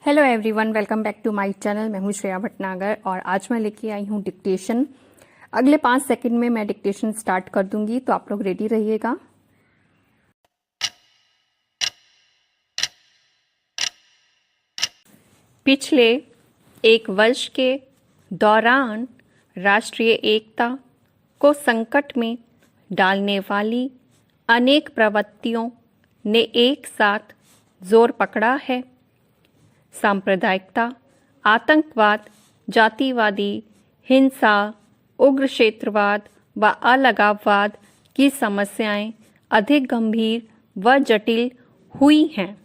Hello everyone, welcome back to my channel. मैं हूं श्रेया भटनागर और आज मैं लेके आई हूं डिक्टेशन। अगले 5 सेकंड में मैं डिक्टेशन स्टार्ट कर दूंगी, तो आप लोग रेडी रहिएगा। पिछले एक वर्ष के दौरान राष्ट्रीय एकता को संकट में डालने वाली अनेक प्रवृत्तियों ने एक साथ जोर पकड़ा है। सांप्रदायिकता, आतंकवाद, जातिवादी हिंसा, उग्र क्षेत्रवाद व अलगाववाद की समस्याएं अधिक गंभीर व जटिल हुई हैं।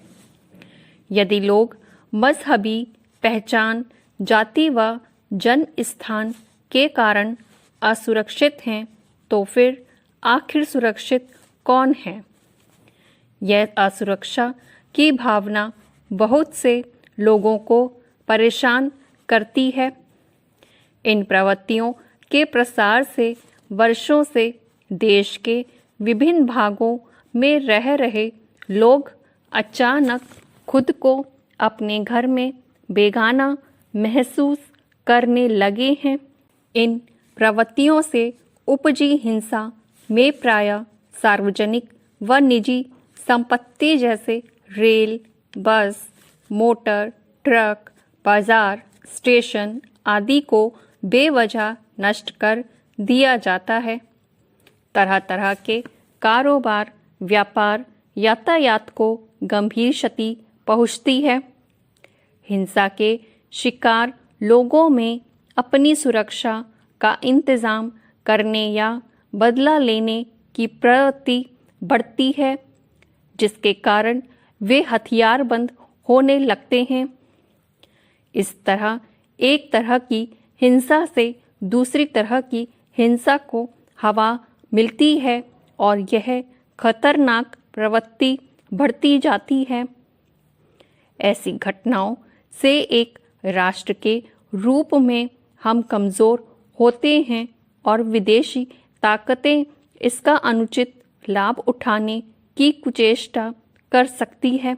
यदि लोग मजहबी पहचान, जाति व जन्म स्थान के कारण असुरक्षित हैं, तो फिर आखिर सुरक्षित कौन है? यह असुरक्षा की भावना बहुत से लोगों को परेशान करती है। इन प्रवृत्तियों के प्रसार से वर्षों से देश के विभिन्न भागों में रह रहे लोग अचानक खुद को अपने घर में बेगाना महसूस करने लगे हैं। इन प्रवृत्तियों से उपजी हिंसा में प्रायः सार्वजनिक व निजी संपत्ति जैसे रेल, बस, मोटर, ट्रक, बाजार, स्टेशन आदि को बेवजह नष्ट कर दिया जाता है। तरह तरह के कारोबार, व्यापार, यातायात को गंभीर क्षति पहुंचती है। हिंसा के शिकार लोगों में अपनी सुरक्षा का इंतजाम करने या बदला लेने की प्रवृत्ति बढ़ती है, जिसके कारण वे हथियारबंद होने लगते हैं। इस तरह एक तरह की हिंसा से दूसरी तरह की हिंसा को हवा मिलती है और यह खतरनाक प्रवृत्ति बढ़ती जाती है। ऐसी घटनाओं से एक राष्ट्र के रूप में हम कमज़ोर होते हैं और विदेशी ताकतें इसका अनुचित लाभ उठाने की कुचेष्टा कर सकती है।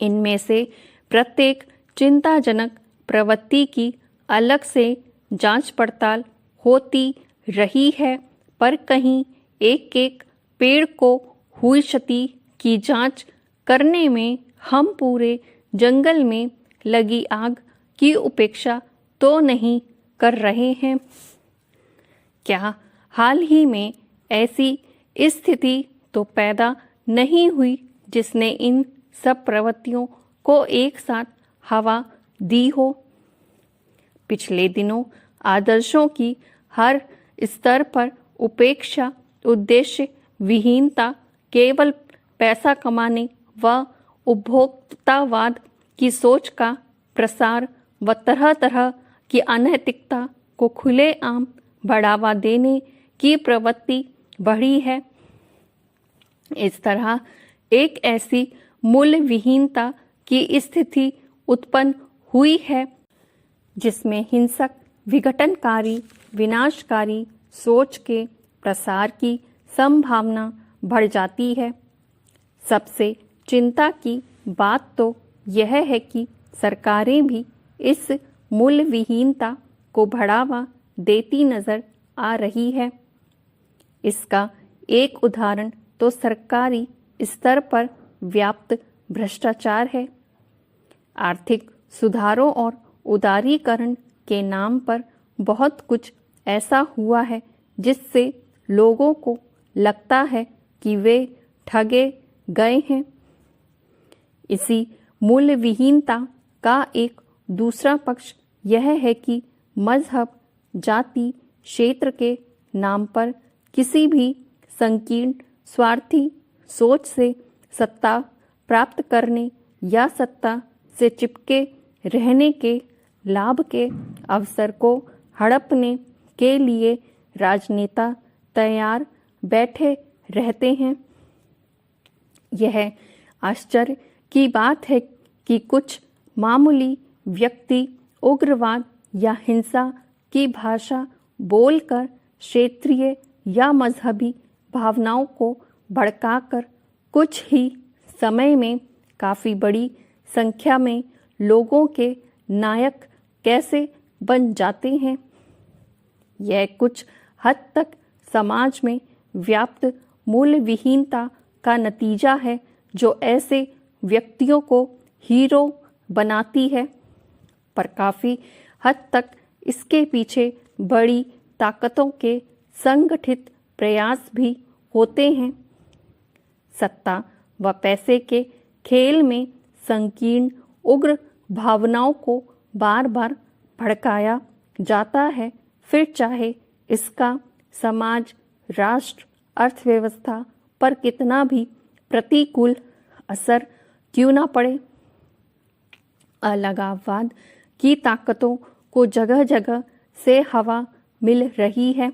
इनमें से प्रत्येक चिंताजनक प्रवृत्ति की अलग से जांच पड़ताल होती रही है, पर कहीं एक एक पेड़ को हुई क्षति की जांच करने में हम पूरे जंगल में लगी आग की उपेक्षा तो नहीं कर रहे हैं। क्या हाल ही में ऐसी स्थिति तो पैदा नहीं हुई जिसने इन सब प्रवृत्तियों को एक साथ हवा दी हो? पिछले दिनों आदर्शों की हर स्तर पर उपेक्षा, उद्देश्य विहीनता, केवल पैसा कमाने व उपभोक्तावाद की सोच का प्रसार व तरह तरह की अनैतिकता को खुलेआम बढ़ावा देने की प्रवृत्ति बढ़ी है। इस तरह एक ऐसी मूल्य विहीनता की स्थिति उत्पन्न हुई है जिसमें हिंसक, विघटनकारी, विनाशकारी सोच के प्रसार की संभावना बढ़ जाती है। सबसे चिंता की बात तो यह है कि सरकारें भी इस मूल्य विहीनता को बढ़ावा देती नजर आ रही है। इसका एक उदाहरण तो सरकारी स्तर पर व्याप्त भ्रष्टाचार है। आर्थिक सुधारों और उदारीकरण के नाम पर बहुत कुछ ऐसा हुआ है जिससे लोगों को लगता है कि वे ठगे गए हैं। इसी मूल्य विहीनता का एक दूसरा पक्ष यह है कि मजहब, जाति, क्षेत्र के नाम पर किसी भी संकीर्ण स्वार्थी सोच से सत्ता प्राप्त करने या सत्ता से चिपके रहने के लाभ के अवसर को हड़पने के लिए राजनेता तैयार बैठे रहते हैं। यह आश्चर्य की बात है कि कुछ मामूली व्यक्ति उग्रवाद या हिंसा की भाषा बोलकर क्षेत्रीय या मजहबी भावनाओं को भड़काकर कुछ ही समय में काफ़ी बड़ी संख्या में लोगों के नायक कैसे बन जाते हैं। यह कुछ हद तक समाज में व्याप्त मूल्य विहीनता का नतीजा है, जो ऐसे व्यक्तियों को हीरो बनाती है, पर काफ़ी हद तक इसके पीछे बड़ी ताकतों के संगठित प्रयास भी होते हैं। सत्ता व पैसे के खेल में संकीर्ण उग्र भावनाओं को बार बार भड़काया जाता है, फिर चाहे इसका समाज, राष्ट्र, अर्थव्यवस्था पर कितना भी प्रतिकूल असर क्यों ना पड़े। अलगाववाद की ताकतों को जगह जगह से हवा मिल रही है।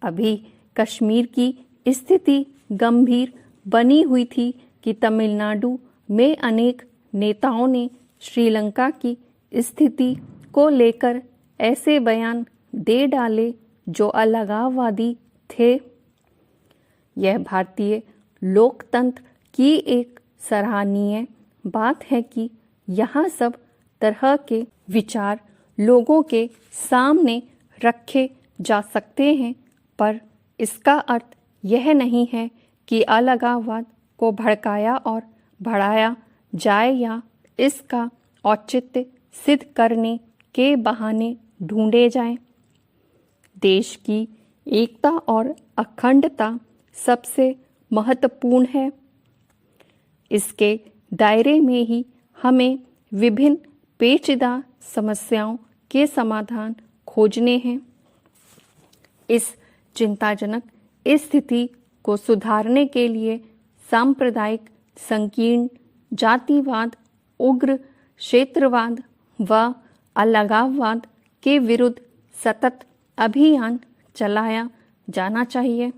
अभी कश्मीर की स्थिति गंभीर बनी हुई थी कि तमिलनाडु में अनेक नेताओं ने श्रीलंका की स्थिति को लेकर ऐसे बयान दे डाले जो अलगाववादी थे। यह भारतीय लोकतंत्र की एक सराहनीय बात है कि यहाँ सब तरह के विचार लोगों के सामने रखे जा सकते हैं, पर इसका अर्थ यह नहीं है कि अलगाववाद को भड़काया और बढ़ाया जाए या इसका औचित्य सिद्ध करने के बहाने ढूंढे जाएं। देश की एकता और अखंडता सबसे महत्वपूर्ण है। इसके दायरे में ही हमें विभिन्न पेचीदा समस्याओं के समाधान खोजने हैं। इस चिंताजनक स्थिति को सुधारने के लिए सांप्रदायिक, संकीर्ण, जातिवाद, उग्र क्षेत्रवाद व अलगाववाद के विरुद्ध सतत अभियान चलाया जाना चाहिए।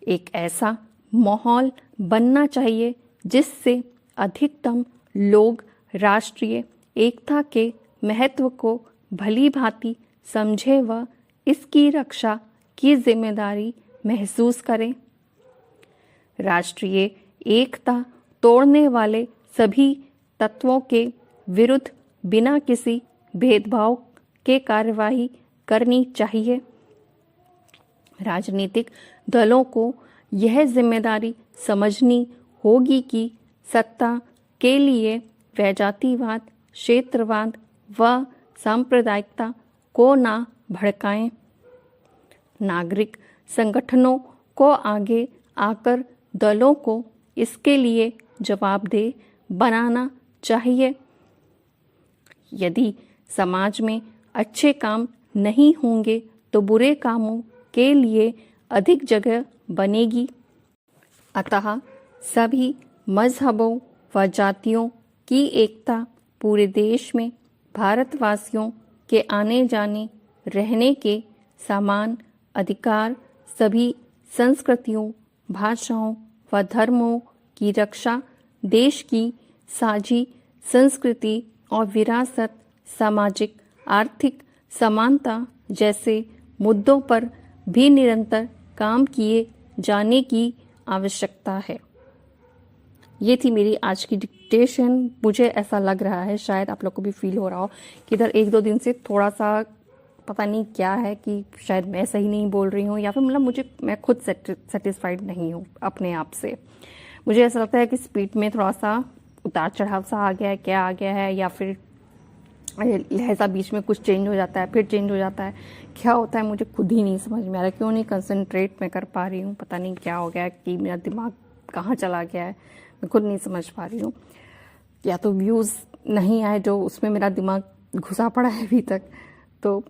एक ऐसा माहौल बनना चाहिए जिससे अधिकतम लोग राष्ट्रीय एकता के महत्व को भली भांति समझे व इसकी रक्षा की जिम्मेदारी महसूस करें। राष्ट्रीय एकता तोड़ने वाले सभी तत्वों के विरुद्ध बिना किसी भेदभाव के कार्रवाई करनी चाहिए। राजनीतिक दलों को यह जिम्मेदारी समझनी होगी कि सत्ता के लिए वे जातिवाद, क्षेत्रवाद व सांप्रदायिकता को ना भड़काएं। नागरिक संगठनों को आगे आकर दलों को इसके लिए जवाबदेह बनाना चाहिए। यदि समाज में अच्छे काम नहीं होंगे तो बुरे कामों के लिए अधिक जगह बनेगी। अतः सभी मजहबों व जातियों की एकता, पूरे देश में भारतवासियों के आने जाने रहने के समान अधिकार, सभी संस्कृतियों, भाषाओं व धर्मों की रक्षा, देश की साझी संस्कृति और विरासत, सामाजिक आर्थिक समानता जैसे मुद्दों पर भी निरंतर काम किए जाने की आवश्यकता है। ये थी मेरी आज की डिक्टेशन। मुझे ऐसा लग रहा है, शायद आप लोग को भी फील हो रहा हो कि इधर एक दो दिन से थोड़ा सा पता नहीं क्या है कि शायद मैं सही नहीं बोल रही हूँ या फिर मतलब मैं खुद सेटिस्फाइड नहीं हूँ अपने आप से। मुझे ऐसा लगता है कि स्पीड में थोड़ा सा उतार चढ़ाव सा आ गया है, क्या आ गया है, या फिर लहजा बीच में कुछ चेंज हो जाता है फिर चेंज हो जाता है, क्या होता है मुझे खुद ही नहीं समझ में आ रहा। क्यों नहीं कंसंट्रेट मैं कर पा रही हूँ, पता नहीं क्या हो गया कि मेरा दिमाग कहाँ चला गया है, मैं खुद नहीं समझ पा रही हूँ। या तो व्यूज़ नहीं आए जो उसमें मेरा दिमाग घुसा पड़ा है अभी तक। तो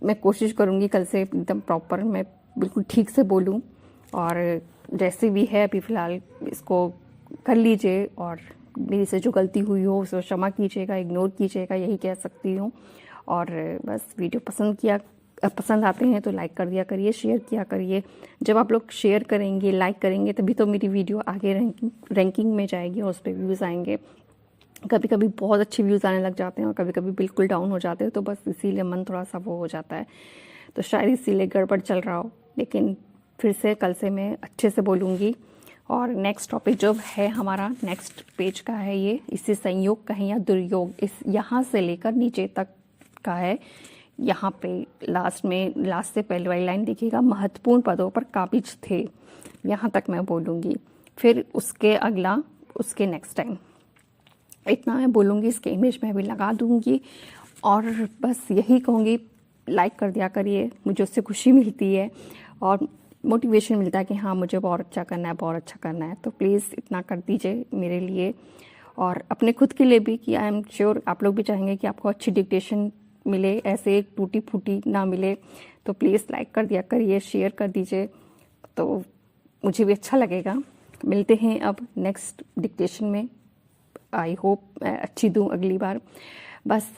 मैं कोशिश करूँगी कल से एकदम प्रॉपर मैं बिल्कुल ठीक से बोलूँ, और जैसे भी है अभी फ़िलहाल इसको कर लीजिए, और मेरी से जो गलती हुई हो उसे क्षमा कीजिएगा, इग्नोर कीजिएगा, यही कह सकती हूँ। और बस वीडियो पसंद आते हैं तो लाइक कर दिया करिए, शेयर किया करिए। जब आप लोग शेयर करेंगे, लाइक करेंगे, तभी तो मेरी वीडियो आगे रैंकिंग में जाएगी और उस पर व्यूज़ आएंगे। कभी कभी बहुत अच्छे व्यूज़ आने लग जाते हैं और कभी कभी बिल्कुल डाउन हो जाते हैं, तो बस इसीलिए मन थोड़ा सा वो हो जाता है। तो शायद इसीलिए गड़बड़ चल रहा हो, लेकिन फिर से कल से मैं अच्छे से बोलूँगी और नेक्स्ट टॉपिक जो है हमारा नेक्स्ट पेज का है, ये इसे संयोग कहें या दुर्योग, इस यहाँ से लेकर नीचे तक का है। यहाँ पे लास्ट से पहले वाली लाइन देखिएगा, महत्वपूर्ण पदों पर काबिज थे, यहाँ तक मैं बोलूँगी। फिर उसके अगला उसके नेक्स्ट टाइम इतना मैं बोलूँगी, इसके इमेज में भी लगा दूँगी। और बस यही कहूँगी, लाइक कर दिया करिए, मुझे उससे खुशी मिलती है और मोटिवेशन मिलता है कि हाँ मुझे बहुत अच्छा करना है, बहुत अच्छा करना है। तो प्लीज़ इतना कर दीजिए मेरे लिए और अपने खुद के लिए भी, कि आई एम श्योर आप लोग भी चाहेंगे कि आपको अच्छी डिक्टेशन मिले, ऐसे टूटी फूटी ना मिले। तो प्लीज़ लाइक कर दिया करिए, शेयर कर दीजिए, तो मुझे भी अच्छा लगेगा। मिलते हैं अब नेक्स्ट डिक्टेशन में, आई होप अच्छी दूँ अगली बार। बस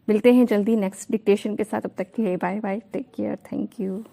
मिलते हैं जल्दी नेक्स्ट डिक्टेशन के साथ, तब तक के लिए bye bye, take care, thank you.